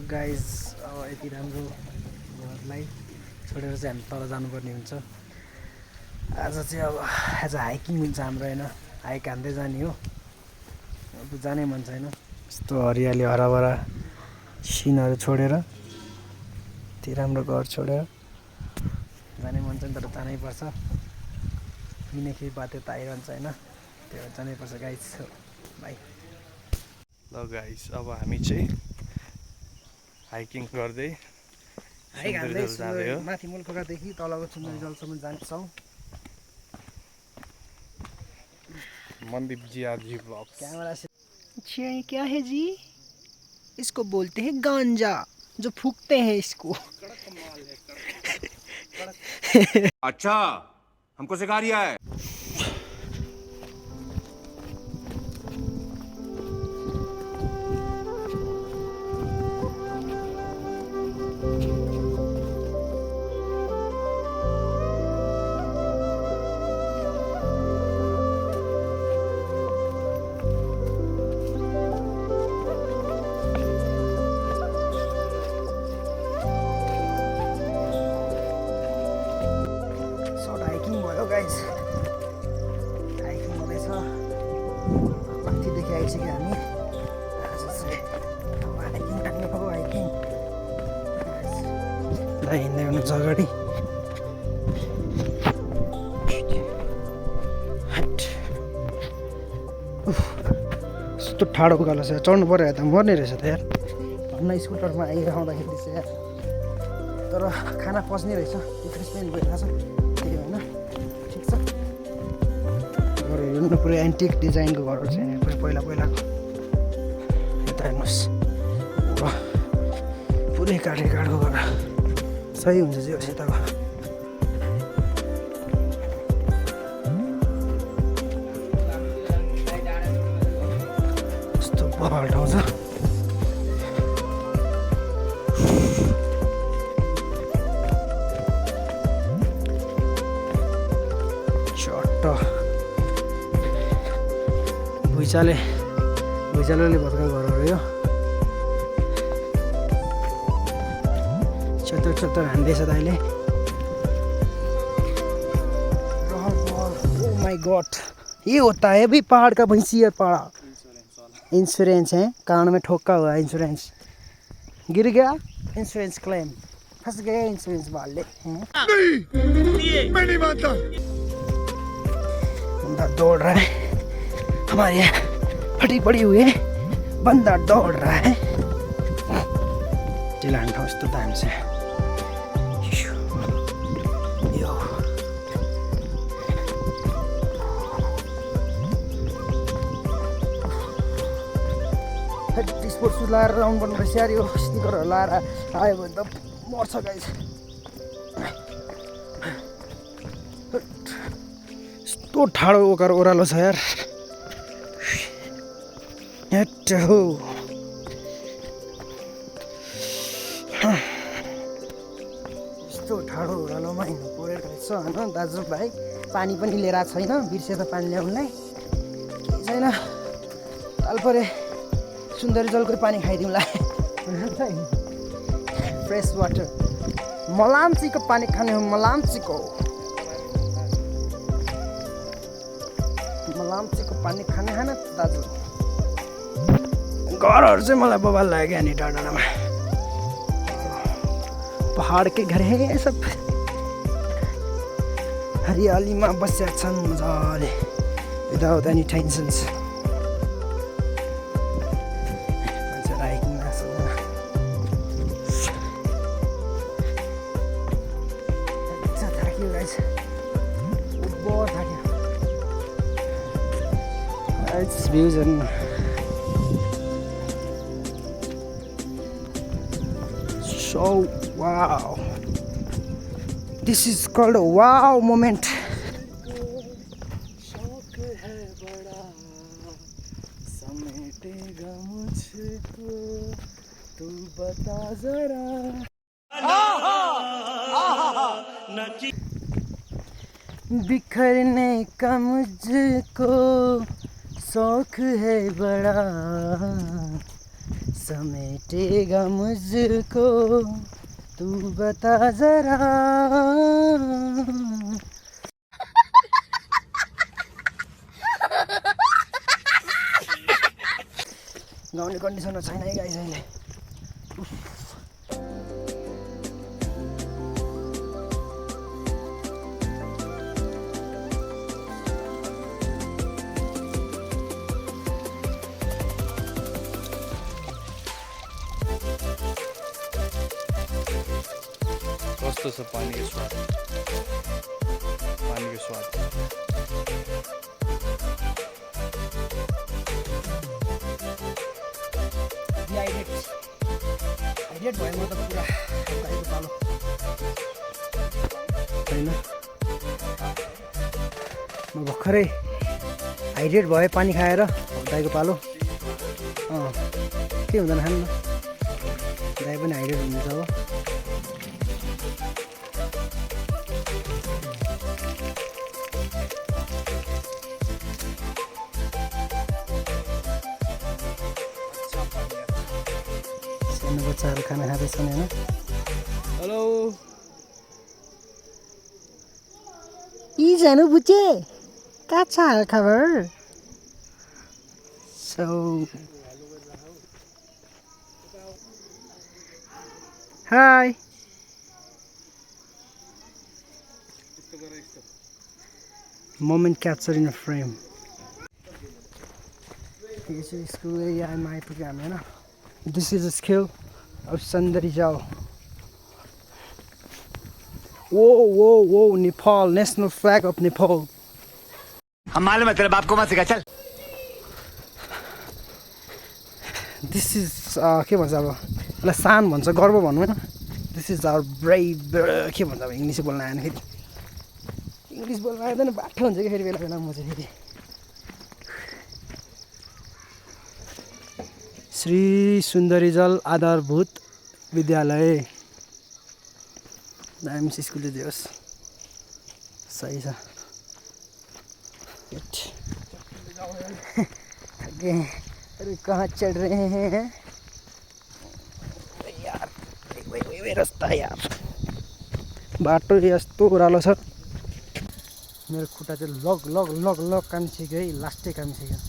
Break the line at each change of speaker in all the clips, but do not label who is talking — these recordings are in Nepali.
गाइज अब यति राम्रो घरलाई छोडेर चाहिँ हामी तल जानुपर्ने हुन्छ। आज चाहिँ अब एज हाइकिङ हुन्छ हाम्रो होइन, हाइक हान्दै जाने हो। अब जानै मन छैन, यस्तो हरियाली हराभरा सिनहरू छोडेर, यति राम्रो घर छोडेर जानै मन छैन, तर जानै पर्छ। किन केही बाध्यता आइरहन्छ होइन, त्यो जानै पर्छ गाइज। बाई।
ल गाइस, अब हामी चाहिँ हाइकिङ गर्दै
हाइक हान्दै
जाँदै हो।
माथि मुलखोलादेखि तलको सुन्दरीजलसम्म जान्छौँ।
मनदीप जी आरजी ब्लॉग्स।
कैमरा से ये क्या है जी? इसको बोलते हैं गांजा, जो फूकते हैं इसको।
अच्छा, हमको सिखा रिया है।
गाइज हाइकिङ हुँदैछ, माथिदेखि आइसक्यो हामी। आज चाहिँ अब हाइकिङ टाइम हो, हाइकिङ हिँड्दै हुनुहुन्छ अगाडि। यस्तो ठाडो उकालो छ, चढ्नु पऱ्यो त मर्ने रहेछ त यार। भन्न स्कुटरमा आइरहँदाखेरि चाहिँ यार, तर खाना पस्ने रहेछ, रिफ्रेसमेन्ट भइरहेको छ, त्यही होइन। ठिक छ, घरहरू हेर्नु पुरै एन्टिक डिजाइनको घरहरू छ यहाँ, पुरै पहिला पहिलाको। यता हेर्नुहोस्, पुरै काठको घर, सही हुन्छ चाहिँ यताको। यस्तो पहाड ठाउँ छ। भुइँचालोले भत्का घरहरू यो चत्तर हान्दैछ त अहिले। ओ माय गॉड, ये होता है भाई पहाड़ का भैंसी है पड़ा। इंश्योरेंस है, कान में ठोका हुआ इंश्योरेंस, गिर गया इंश्योरेंस क्लेम, फंस गए इंश्योरेंस वाले। नहीं, मैं नहीं मानता। बंदा दौड़ रहा है हमारे यहाँ, फटी पड़ी हुई है, बंदा दौड़ रहा है। चिलान ठाउँ यस्तो दामी छ। यो स्पोर्ट्स सुज लगाएर राउन्ड गर्नु पर्छ यार। यो स्टिकरहरू लगाएर आयो भने त मर्छ गाइस। यस्तो ठाडो ओह्रालो छ यार। यस्तो ठाडो ओह्रालोमा हिँड्नु परेको रहेछ होइन दाजुभाइ। पानी पनि लिएर आएको छैन, बिर्से त पानी ल्याउनुलाई, केही छैन। ताल परे सुन्दरीजलको पानी खाइदिउँला, फ्रेस वाटर। मलामचीको पानी खाने हो, मलामचीको पानी खाने होइन दाजु। घरहरू चाहिँ मलाई बबाल लाग्यो नि, टाढामा पहाड के घर है ये सब, हरियालीमा बसेका छन् मजाले, विदाउट एनी टेन्सन्स। मान्छेहरू हाइकिङ लाग्छ, थाक्यो गाइस, बहुत थाक्यो। It's views and so wow. This is called a wow moment. बिखरने का मुझको शौक है बड़ा समेटेगा मुझको तू बता जरा गाउने कन्डिसनमा छैन है गाइस अहिले
कस्तो छ पानीको स्वाद पानीको स्वाद
हाइड्रेट भयो म त पुरा दाइको पालो होइन म भर्खरै हाइड्रेट भयो पानी खाएर दाइको पालो के हुँदैन खानु न दाइ पनि हाइड्रेट हुन्छ हो बच्चाहरू खाना खाँदैछन् होइन हेलो यी जानु बुझे कहाँ छ हाल खबर so high moment capture in a frame यो चाहिँ स्कुल एरियामा आइपुग्यो हामी होइन this is a skill of Sundarijal. Whoa, whoa, whoa, Nepal, national flag of Nepal.
हम मालूम है तेरे बाप को मत सिखा चल.
This is के भन्छ अब यसलाई सान भन्छ गर्व भन्नु हैन. This is our brave के भन्छ अब इङ्ग्लिस बोल्न आएन फेरि. इङ्ग्लिस बोल्न आउँदैन बाठो हुन्छ कि फेरि बेला बेला म चाहिँ फेरि. श्री सुन्दरीजल आधारभूत विद्यालय दामी स्कुल चाहिँ दियोस् सही छ अरे कहाँ चढ़ रहे हैं यार वे रास्ता यार बाटो यस्तो ओह्रालो छ मेरो खुट्टा चाहिँ लग लग लग लग काम सिक्यो है लास्टै काम सिक्यो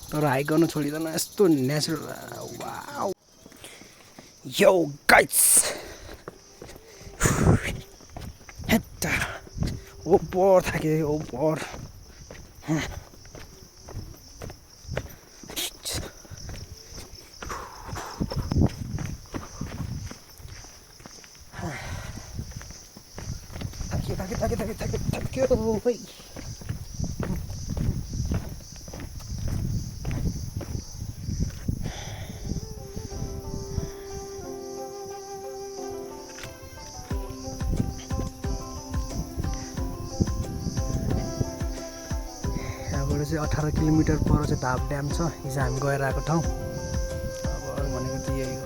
तर हाइक गर्न छोडिँदैन यस्तो नेचुरल वाउ यो गाइस हेट्टा ओपर थाक्यो ओपर थाक्यो भाइ चाहिँ 18 किलोमिटर पर चाहिँ धाप ड्याम छ हिजो हामी गएर आएको ठाउँ अब भनेको चाहिँ यही हो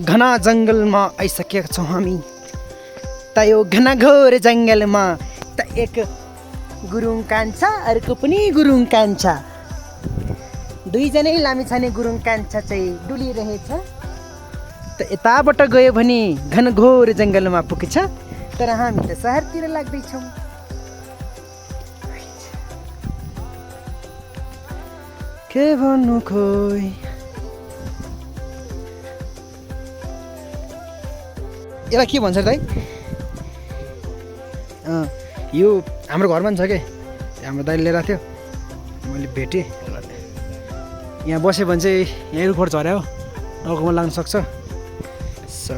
घना जङ्गलमा आइसकेका छौँ हामी त यो घना घोर जङ्गलमा त एक गुरुङ कान्छा अर्को पनि गुरुङ कान्छा दुईजनै लामिछाने गुरुङ कान्छा चाहिँ डुलिरहेछ त यताबाट गयो भने घन घोर जङ्गलमा पुग्छ तर हामी त शहरतिर लाग्दैछौँ के भन्नु खोइ यसलाई के भन्छ दाइ यो हाम्रो घरमा पनि छ के हाम्रो दाइले लिएर थियो मैले भेटेँ यहाँ बस्यो भने चाहिँ यहीँ रुखबाट झर्यो अर्कोमा लाग्न सक्छ सो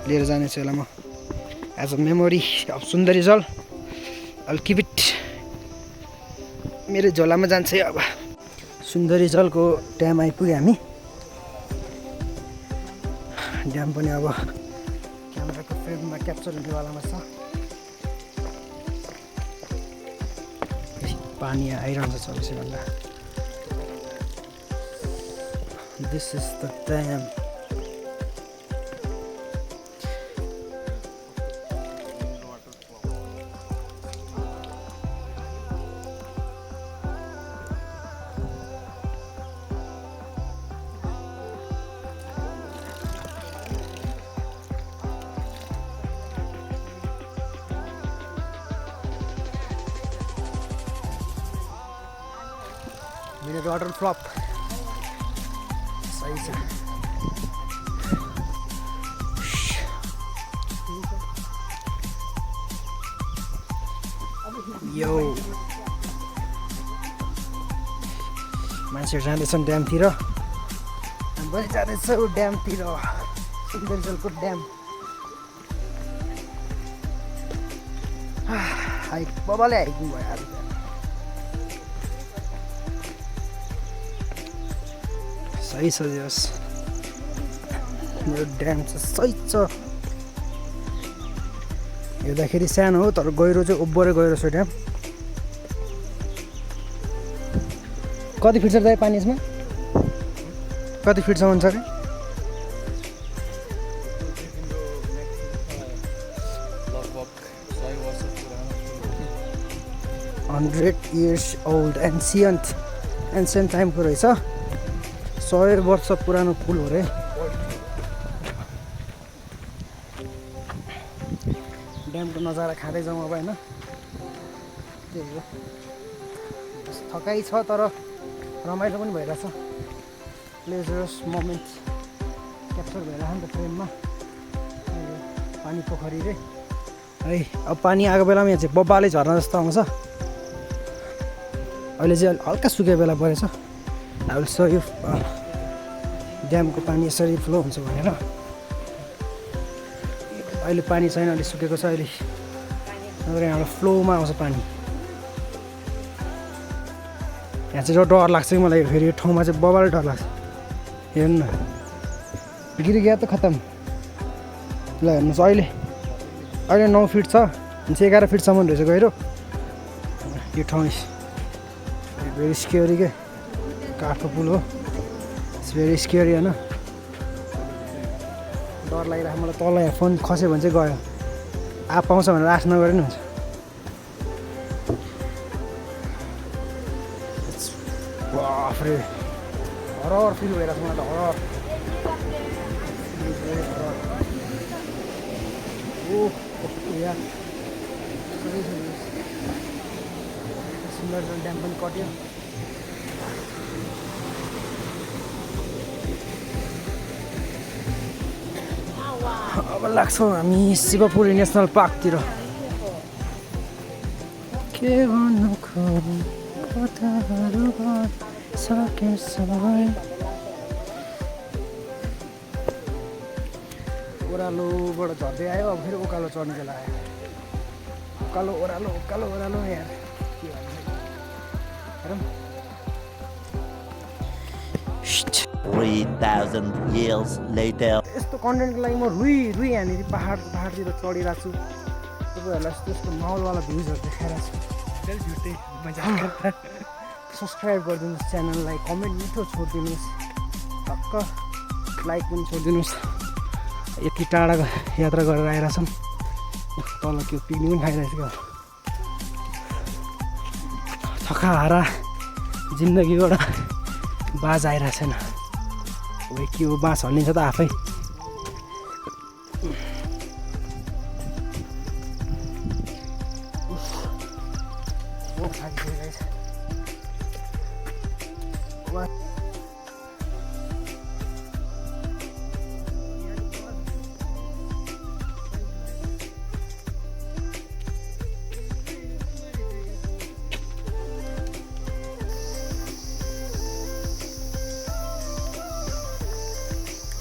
लिएर जानेछु यसलाई म as a memory of Sundarijal I'll keep it मेरो झोलामा जान्छ अब सुन्दरीजलको ड्याम आइपुग्यो हामी ड्याम पनि अब क्यामेराको फ्रेममा क्याप्चर हुनेवालामा छ पानी आइरहन्छ 24 घण्टा This is the dam Made a water flop. Size. Yo. मान्छेहरु जाँदैछन् ड्यामतिर हामी पनि जाँदैछौँ ड्यामतिर सुन्दरजलको ड्याम हाइक बबाले हाइकिङ भयो आज सही छ जस यो ड्याम चाहिँ सही छ हेर्दाखेरि सानो हो तर गहिरो चाहिँ ओभरै गहिरो छ ड्याम कति फिट छ दाइ पानी यसमा कति फिटसम्म छ रे 100 years old ancient time को रहेछ 100 वर्ष पुरानो पुल हो रे ड्यामको नजारा खाँदै जाउँ अब हैन त्यही हो थकाइ छ तर रमाइलो पनि भइरहेछ प्लेजरस मोमेन्ट क्याप्चर भइरहेछ नि त फ्रेममा पानी पोखरी रे है अब पानी आएको बेलामा यहाँ चाहिँ बब्बाले झर्ना जस्तो आउँछ अहिले चाहिँ हल्का सुकेको बेला परेछ अब यो ड्यामको पानी यसरी फ्लो हुन्छ भनेर अहिले पानी छैन अलि सुकेको छ अहिले नभए यहाँबाट फ्लोमा आउँछ पानी यहाँ चाहिँ डर लाग्छ कि मलाई फेरि यो ठाउँमा चाहिँ बबाले डर लाग्छ हेर्नु न गिर गया त खतम ल हेर्नुहोस् अहिले 9 फिट छ 11 फिटसम्म रहेछ गहिरो यो ठाउँ भेरी स्केरी के काठको पुल हो इट्स भेरी स्केरी होइन डर लागिरहेको मलाई तल यहाँ फोन खस्यो भने चाहिँ गयो आप पाउँछ भनेर आश नगरे नि हुन्छ बाफ्रे हरर फिल भइरहेको छ मलाई त हरर सुन्दरजल ड्याम पनि कट्यो अब लाग्छौँ हामी शिवपुरी नेसनल पार्कतिर के भन्नु कथाहरू सके सबै ओह्रालोबाट झर्दै आयो अब फेरि उकालो चढ्ने बेला आयो उकालो ओह्रालो यार के भन्नु
3,000 years later.
यस्तो कन्टेन्टको लागि म रुई यहाँनिर पहाडतिर चढिरहेको छु तपाईँहरूलाई यस्तो माहौलवाला भ्युजहरू देखाइरहेको छु सब्सक्राइब गरिदिनुहोस् च्यानललाई कमेन्ट मिठो छोडिदिनुहोस् टक्क लाइक पनि छोडिदिनुहोस् यति टाढा यात्रा गरेर आइरहेछौँ तल के पिकनिक पनि खाइरहेको छु थका हारा जिन्दगीबाट बाज आइरहेको छैन अब के हो बाँस हल्लिन्छ त आफै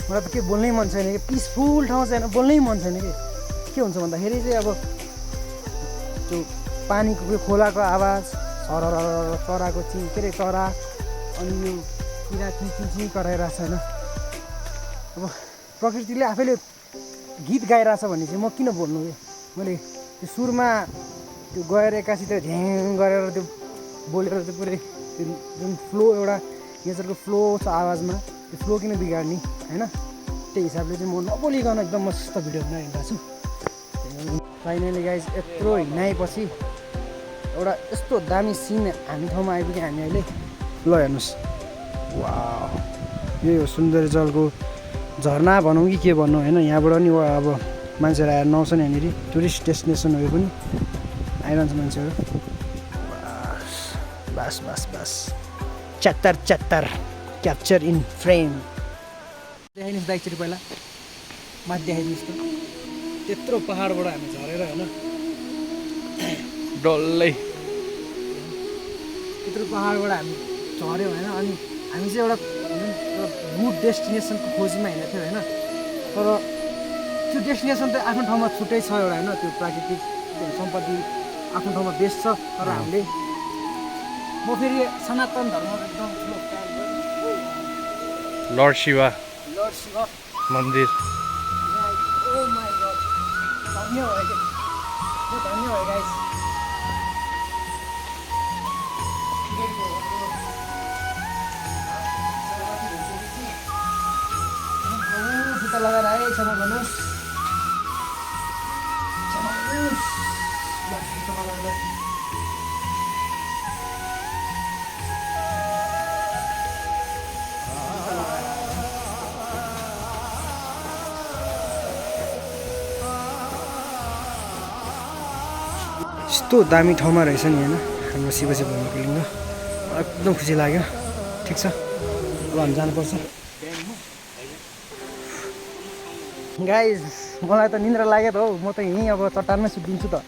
मलाई त के बोल्नै मन छैन कि पिसफुल ठाउँ छैन बोल्नै मन छैन कि के हुन्छ भन्दाखेरि चाहिँ अब त्यो पानीको यो खोलाको आवाज सरर चराको के अरे चरा अनि यो किरा चिँ कराइरहेको छ होइन। अब प्रकृतिले आफैले गीत गाइरहेछ भने चाहिँ म किन बोल्नु यो। मैले त्यो सुरमा त्यो गएर एक्कासी त्यो झ्याङ गरेर त्यो बोलेर त्यो पुरै त्यो जुन फ्लो एउटा नेचरको फ्लो छ आवाजमा त्यो फ्लो किन बिगार्ने होइन। त्यही हिसाबले चाहिँ म नबोलिकन एकदम मस्त भिडियो बनाइरहेको छु। फाइनली गाइज यत्रो हिँडाएपछि एउटा यस्तो दामी सिन हामी ठाउँमा आइपुग्यो हामी अहिले। ल हेर्नुहोस्, वाह यही हो सुन्दरजलको झरना भनौँ कि के भन्नु होइन। यहाँबाट नि अब मान्छेहरू आएर नुहाउँछ नि यहाँनिर, टुरिस्ट डेस्टिनेसन हो यो पनि, आइरहन्छ मान्छेहरू। बस बस बस चत्तर क्याप्चर इन फ्रेम। देखाइदिनुहोस् त एकचोटि पहिला माथि देखाइदिनुहोस् त, त्यत्रो पहाडबाट हामी झरेर होइन,
डल्लै
त्यत्रो पहाडबाट हामी झऱ्यौँ होइन। अनि हामी चाहिँ एउटा गुड डेस्टिनेसनको खोजीमा हिँडेको थियो होइन। तर त्यो डेस्टिनेसन त आफ्नो ठाउँमा छुट्टै छ एउटा होइन, त्यो प्राकृतिक सम्पत्ति आफ्नो ठाउँमा बेस्ट छ। तर हामीले म फेरि सनातन धर्मको एकदम ठुलो
लर्ड शिवा
लर्ड शिव
मन्दिर।
ओ माई गड, धन्य भयो कि म धन्य भयो गाइस। जुत्ता लगाएर आए क्षमा गर्नुहोस्, क्षमा गर्नुहोस्। यस्तो दामी ठाउँमा रहेछ नि होइन हाम्रो शिवजी भगवानको लिङ्ग, एकदम खुसी लाग्यो। ठिक छ, अब हामी जानुपर्छ। गाइज मलाई त निन्द्रा लाग्यो त हौ, म त यहीँ अब चट्टानमै सुत्दिन्छु त।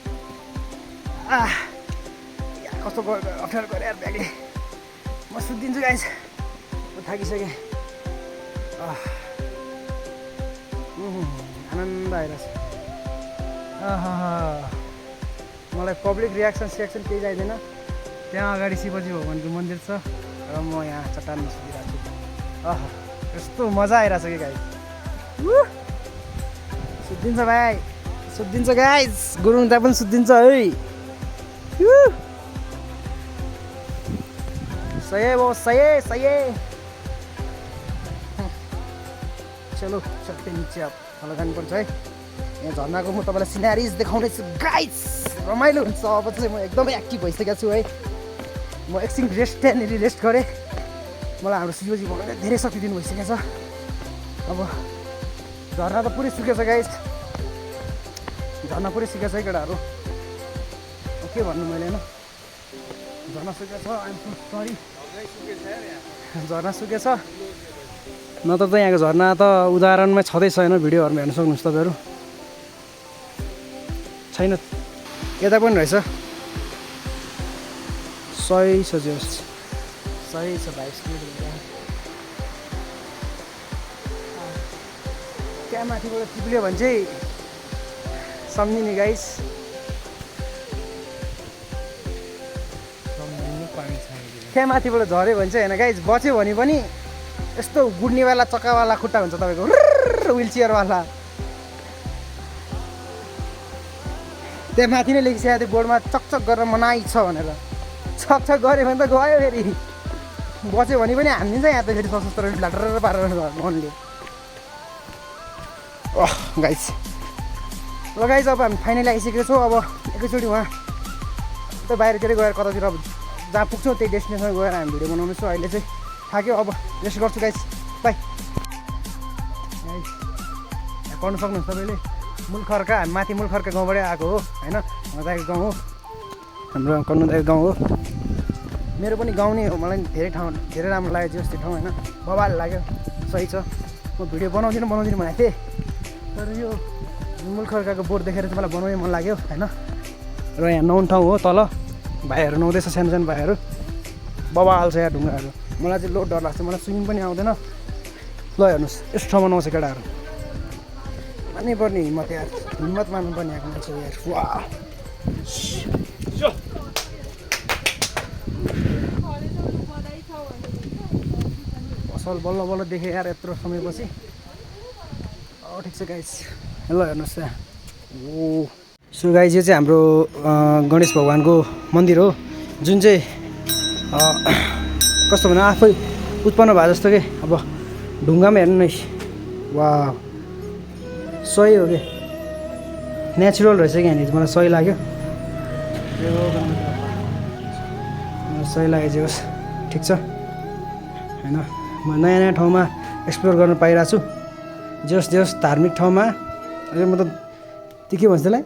कस्तो अप्ठ्यारो गऱ्यो यार ब्यागले, म सुत्दिन्छु गाइज, म थाकिसकेँ। आनन्द आइरहेछ। मलाई पब्लिक रियाक्सन केही चाहिँदैन। त्यहाँ अगाडि शिवजी भगवानको मन्दिर छ र म यहाँ चट्टानमा सुतिरहेको छु। यस्तो मजा आइरहेछ कि गाइज। सुत्दिन्छ भाइ, सुत्दिन्छ गाइज, गुरुङ दा पनि सुत्दिन्छ है। सही है वो, सही है। चलो चट्टे नीचे अब तल जानुपर्छ है। यहाँ झर्नाको म तपाईँलाई सिनारिज देखाउँदैछु गाइज, रमाइलो हुन्छ। अब चाहिँ म एकदमै एक्टिभ भइसकेको छु है। म एकछिन त्यहाँनिर रेस्ट गरेँ। मलाई हाम्रो शिवजी भगवानले धेरै शक्ति दिनु भइसकेको छ। अब झर्ना त पुरै सुकेछ गाइज, झर्ना पुरै सुकेछ है केटाहरू। के भन्नु मैले होइन, झर्ना सुकेछ। आइएम सो सरी, झर्ना सुकेछ। नत्र त यहाँको झर्ना त उदाहरणमै छँदैछ होइन, भिडियोहरूमा हेर्न सक्नुहुन्छ तपाईँहरू। छैन, यता पनि रहेछ। सही छ जोस्, सही छ भाइ। त्यहाँ माथिबाट चिप्ल्यो भने चाहिँ सम्झिने गाइस। त्यहाँ माथिबाट झऱ्यो भने चाहिँ होइन गाइस, बच्यो भने पनि यस्तो गुड्नेवाला चक्कावाला खुट्टा हुन्छ तपाईँको, व्हिल चेयरवाला। त्यहाँ माथि नै लेखिसकेको थियो बोर्डमा, चकचक गरेर मनाइ छ भनेर। चकचक गऱ्यो भने त गयो फेरि, बच्यो भने पनि हानिदिन्छ यहाँ त फेरि सशस्त्र लाटर पारेर मनले। गाइस ल गाइस, अब हामी फाइनली आइसकेको छौँ। अब एकैचोटि उहाँ त बाहिरतिर गएर कतातिर जहाँ पुग्छौँ त्यही डेस्टिनेसनमा गएर हामी भिडियो बनाउनेछौँ। अहिले चाहिँ थाक्यो, अब रेस्ट गर्छु गाइस, बाई। पढ्नु सक्नुहुन्छ तपाईँले, मुलखर्का, हामी माथि मुलखर्का गाउँबाटै आएको हो होइन। दाइको गाउँ हो, हाम्रो कन्नु दाइको गाउँ हो। मेरो पनि गाउँ नै हो। मलाई धेरै राम्रो लाग्यो त्यो ठाउँ होइन, बवाल लाग्यो। सही छ, म भिडियो बनाउँदिनँ भनेको थिएँ, तर यो मुलखर्काको बोर्ड देखेर चाहिँ मलाई बनाउनै मन लाग्यो होइन। र यहाँ नुहाउने ठाउँ हो, तल भाइहरू नुहाउँदैछ, सानो सानो भाइहरू, बवाल छ यहाँ ढुङ्गाहरू। मलाई चाहिँ लो डर लाग्छ, मलाई स्विमिङ पनि आउँदैन। ल हेर्नुहोस्, यस्तो ठाउँमा नुहाउँछ केटाहरू, मान्नै पर्ने हिम्मत यार, हिम्मत मान्नुपर्ने यहाँको मान्छेहरू यार। वाह असल बल्ल बल्ल देखेँ यार यत्रो समयपछि। ठिक छ गाइस, ल हेर्नुहोस् यहाँ। ओ सो गाइस यो चाहिँ हाम्रो गणेश भगवानको मन्दिर हो, जुन चाहिँ कस्तो भन्नु आफै उत्पन्न भए जस्तो के। अब ढुङ्गामा हेर्नु नै, वाह सही हो कि नेचुरल रहेछ कि यहाँनिर, मलाई सही लाग्यो। सही लाग्यो जे होस्, ठिक छ होइन। म नयाँ नयाँ ठाउँमा एक्सप्लोर गर्न पाइरहेको छु। जे होस् धार्मिक ठाउँमा मतलब त्यो के भन्छ त्यसलाई,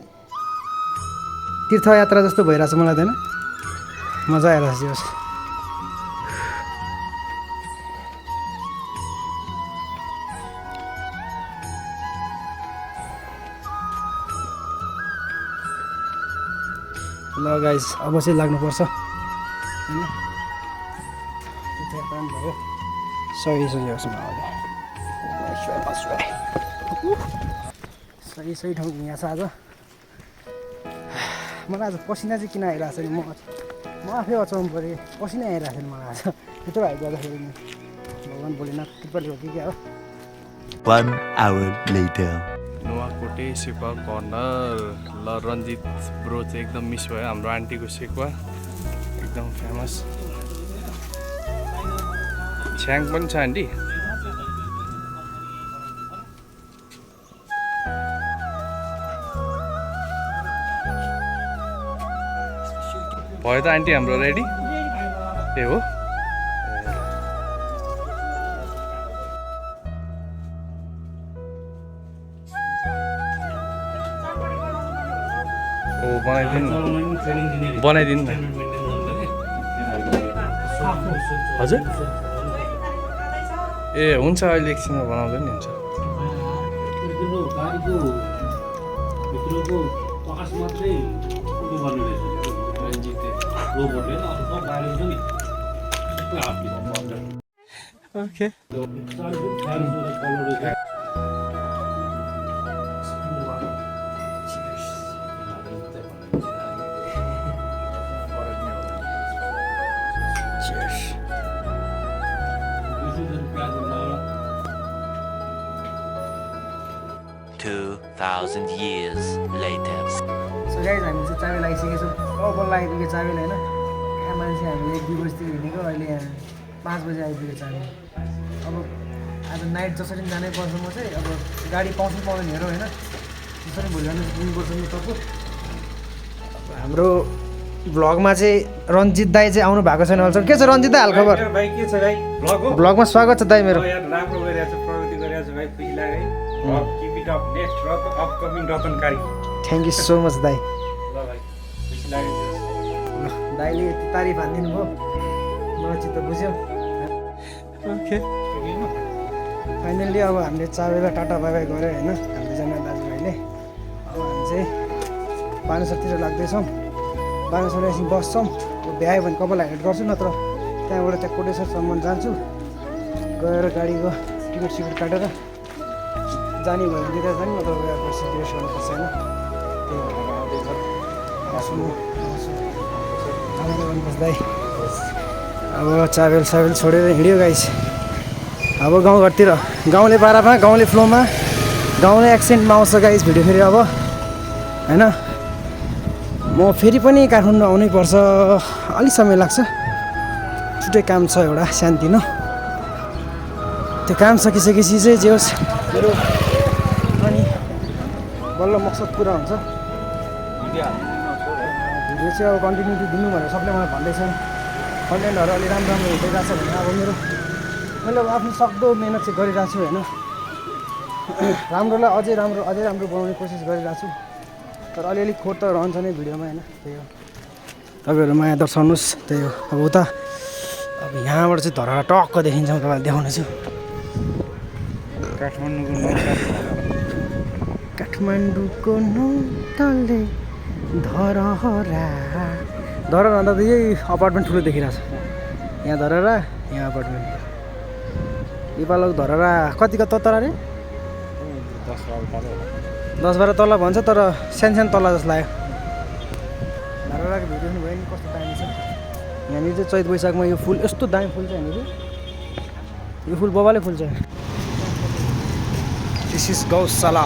तीर्थयात्रा जस्तो भइरहेछ मलाई त होइन, मजा आइरहेछ। जे होस् ल गाइस, अब चाहिँ लाग्नुपर्छ होइन। भयो सही सही होस् सही सही ठाउँ घुमिया छ आज। मलाई आज पसिना चाहिँ किन आइरहेको छ नि, म आफै अचाउनु पऱ्यो, पसिना आइरहेको छैन मलाई आज। त्यत्रो हाइट गर्दाखेरि नि भगवान् भोलिनाथ कृपाले हो कि क्या हो।
1 hour later.
नुवाकोटे सेकुवा कर्नर। ल रन्जित ब्रो चाहिँ एकदम मिस भयो, हाम्रो आन्टीको सेकुवा एकदम फेमस। छ्याङ पनि छ आन्टी। भयो त आन्टी हाम्रो रेडी? ए हो बनाइदिनु न। हजुर ए हुन्छ, अहिले एकछिनमा बनाउँदा नि हुन्छ। Okay
$2,000 years later.
So guys हामी चाहिँ चाबी लगाइसकेको छौँ, अब लगाइपुग्यो चाबी होइन। यहाँ मान्छे हामीले 1-2 बजीतिर हिँडेको, अहिले यहाँ 5 बजी आइपुग्यो चाबी। अब आज नाइट जसरी पनि जानै पर्छ। म चाहिँ अब गाडी पाउँछु पाउँदैन हेरौँ होइन, जसरी भोलि बिहान पुग्नुपर्छ नि तपाईँ। अब हाम्रो भ्लगमा चाहिँ रन्जित दाई चाहिँ आउनु भएको छैन अहिलेसम्म। के छ रन्जित दाई हालखबर?
भाइ के छ भाइ?
भ्लगमा स्वागत छ दाई मेरो।
राम्रो गरिरहेछ, प्रगति गरिरहेछ भाइ, खुसी लाग्यो। Keep it up, next upcoming रतनकारी।
थ्याङ्क यू सो मच दाई।
ल भाइ खुसी लाग्यो।
दाइले यति तारिफ हानिदिनु भयो, मलाई चित्त बुझ्यो।
ओके
फाइनल्ली अब हामीले चाबेलाई टाटा बाई बाई गऱ्यो होइन, हाम्रो जना दाजुभाइले। अब हामी चाहिँ बानेश्वरतिर लाग्दैछौँ। बानेश्वर एकछिन बस्छौँ, भ्यायो भने कपाल हाइलाइट गर्छु, नत्र त्यहाँबाट त्यहाँ कोटेश्वरसम्म जान्छु। गएर गाडीको टिकट सिकट काटेर जाने भयो भने त्यता जाने, नत्र पैसा रेस्ट गर्नुपर्छ होइन। त्यही भएर गर्नुपर्छ दाइ। अब चाबेल साबेल छोडेर हिँड्यो गाइस। अब गाउँघरतिर गाउँले पारामा, गाउँले फ्लोमा, गाउँले एक्सेन्टमा आउँछ गाइस भिडियो फेरि अब होइन। म फेरि पनि काठमाडौँ आउनै पर्छ, अलिक समय लाग्छ। छुट्टै काम छ एउटा सानोतिनो, त्यो काम सकिसकेपछि चाहिँ जे होस् मेरो अनि बल्ल मकसद पुरा हुन्छ। भिडियो चाहिँ अब कन्टिन्युटी दिनु भनेर सबले मलाई भन्दैछ। कन्टेन्टहरू अलि राम्रो राम्रो हुँदैरहेछ भने अब मैले अब आफ्नो सक्दो मिहिनेत चाहिँ गरिरहेको छु होइन। राम्रोलाई अझै राम्रो बनाउने कोसिस गरिरहेको छु, तर अलिअलि खोट त रहन्छ नै भिडियोमा होइन। त्यही हो, तपाईँहरू माया दर्शाउनुहोस्। त्यही हो, अब उता अब यहाँबाट चाहिँ धरा टक्क देखिन्छ, म तपाईँलाई देखाउनेछु। काठमाडौँको नौतले धरहरा भन्दा त यही अपार्टमेन्ट ठुलो देखिरहेछ। यहाँ धरहरा, यहाँ अपार्टमेन्ट। नेपालको धरहरा कतिको तल अरे 10-12 तल भन्छ, तर सानो तल जस्तो लाग्यो। धरहराको भिडियो पनि भयो नि, कस्तो दामी छ। यहाँनिर चाहिँ चैत वैशाखमा यो फुल यस्तो दामी फुल छ यहाँनिर। यो फुल बबाले फुल्छ। दिस इज गौशाला।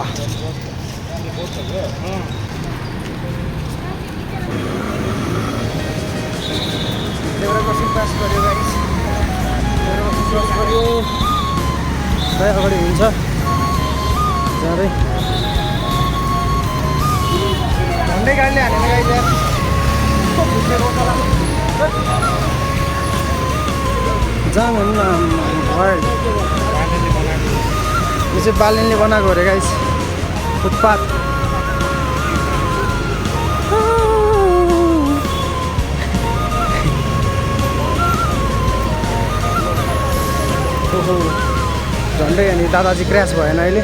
देउरा क्रसिङ पास गर्यो गाइस। देउरा क्रसिङ क्रस गर्यो। सय अगाडि हुन्छ जाँदै। झन्डै गाडीले हानेन गाइस यार। जाम हेर्नु वर्ल्ड यो चाहिँ बालेनले बनाएको अरे गाइस फुटपाथ। झन्डै यहाँनिर दादाजी क्र्यास भएन अहिले।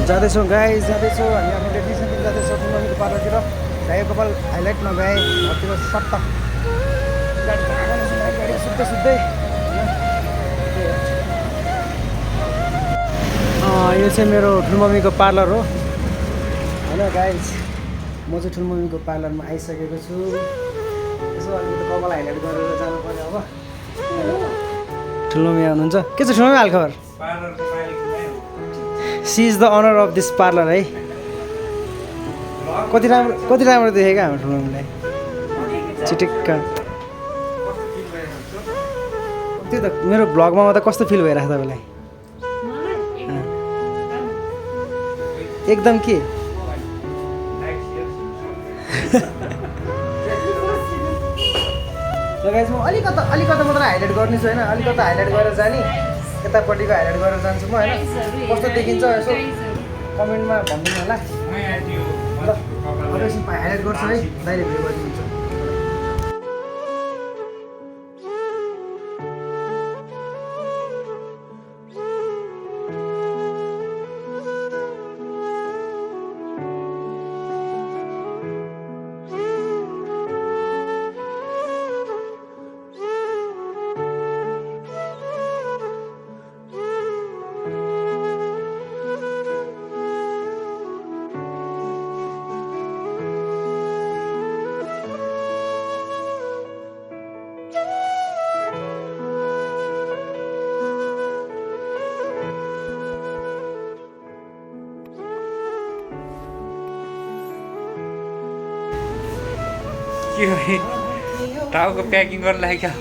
जाँदैछौँ गाइस जाँदैछौँ हामी आफ्नो डेस्टिनेसनतिर जाँदैछौँ मम्मीको पार्लरतिर। गाई कपाल हाइलाइट नभए घरतिर सट्ट गाडी सुत्दै सुत्दै। यो चाहिँ मेरो ठुलमम्मीको पार्लर हो होइन गाइस। म चाहिँ ठुलमम्मीको पार्लरमा आइसकेको छु। यसो अलिकति कपाल हाइलाइट गरेर जानु पर्यो अब। ठुलमम्मी आउनुहुन्छ। के छ ठुलमम्मी हालखबर? She is the owner of this parlour है। कति राम्रो देखेको हाम्रो ठुलमम्मीलाई चिटिक्क। त्यो त मेरो भ्लगमा त कस्तो फिल भइरहेको तपाईँलाई? एकदम के गाइस म अलिकता मात्र हाइलाइट गर्नेछु होइन। अलिकता हाइलाइट गरेर जाने यतापट्टिको हाइलाइट गरेर जान्छु म होइन। कस्तो देखिन्छ यसो कमेन्टमा भनिदिनु होला। ल अब एकछिन हाइलाइट गर्छु है दाइले भिडियो गरिदिनुहुन्छ।
के हो टाउको प्याकिङ गर्न लाग्यो।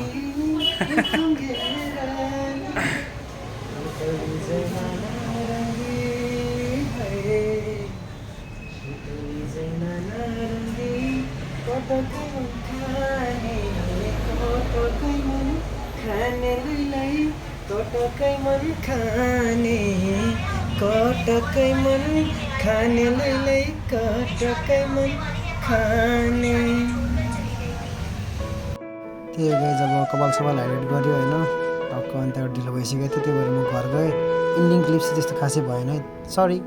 त्यही हो जब कपाल सपाल हाइलाइट गऱ्यो होइन टक्क अनि त्यहाँबाट ढिलो भइसकेको थियो। त्यही भएर म घर गएँ। इन्डिङ क्लिप्स त्यस्तो खासै भएन है, सरी।